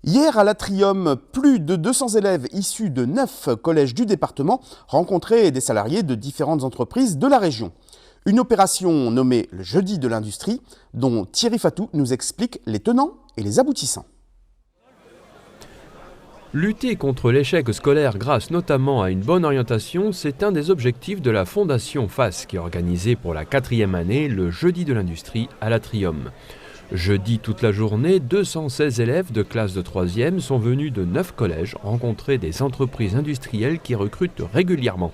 Hier, à l'Atrium, plus de 200 élèves issus de 9 collèges du département rencontraient des salariés de différentes entreprises de la région. Une opération nommée le Jeudi de l'Industrie, dont Thierry Fatou nous explique les tenants et les aboutissants. Lutter contre l'échec scolaire grâce notamment à une bonne orientation, c'est un des objectifs de la Fondation FAS qui a organisé pour la 4e année le Jeudi de l'Industrie à l'Atrium. Jeudi toute la journée, 216 élèves de classe de 3e sont venus de 9 collèges rencontrer des entreprises industrielles qui recrutent régulièrement.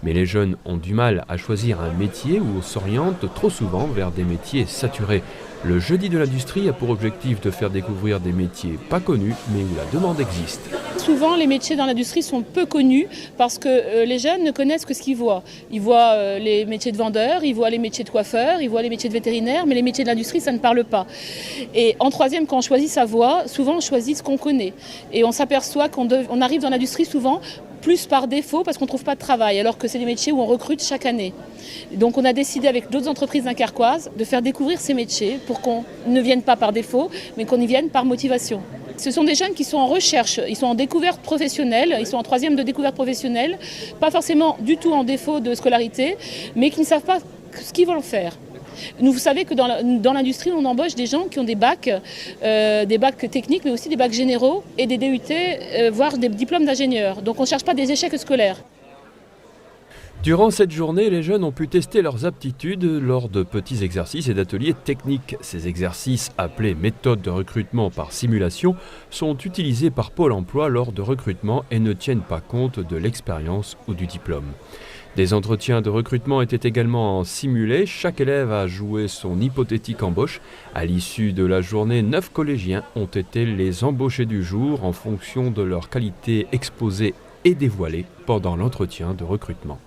Mais les jeunes ont du mal à choisir un métier ou s'orientent trop souvent vers des métiers saturés. Le Jeudi de l'Industrie a pour objectif de faire découvrir des métiers pas connus mais où la demande existe. Souvent, les métiers dans l'industrie sont peu connus parce que les jeunes ne connaissent que ce qu'ils voient. Ils voient les métiers de vendeurs, ils voient les métiers de coiffeurs, ils voient les métiers de vétérinaires, mais les métiers de l'industrie, ça ne parle pas. Et en 3e, quand on choisit sa voie, souvent on choisit ce qu'on connaît. Et on s'aperçoit qu'on arrive dans l'industrie souvent plus par défaut parce qu'on ne trouve pas de travail, alors que c'est des métiers où on recrute chaque année. Donc on a décidé avec d'autres entreprises dunkerquoises de faire découvrir ces métiers pour qu'on ne vienne pas par défaut, mais qu'on y vienne par motivation. Ce sont des jeunes qui sont en recherche, ils sont en découverte professionnelle, ils sont en 3e de découverte professionnelle, pas forcément du tout en défaut de scolarité, mais qui ne savent pas ce qu'ils veulent faire. Vous savez que dans l'industrie, on embauche des gens qui ont des bacs techniques, mais aussi des bacs généraux et des DUT, voire des diplômes d'ingénieurs. Donc on ne cherche pas des échecs scolaires. Durant cette journée, les jeunes ont pu tester leurs aptitudes lors de petits exercices et d'ateliers techniques. Ces exercices, appelés méthodes de recrutement par simulation, sont utilisés par Pôle emploi lors de recrutement et ne tiennent pas compte de l'expérience ou du diplôme. Des entretiens de recrutement étaient également simulés. Chaque élève a joué son hypothétique embauche. À l'issue de la journée, 9 collégiens ont été les embauchés du jour en fonction de leurs qualités exposées et dévoilées pendant l'entretien de recrutement.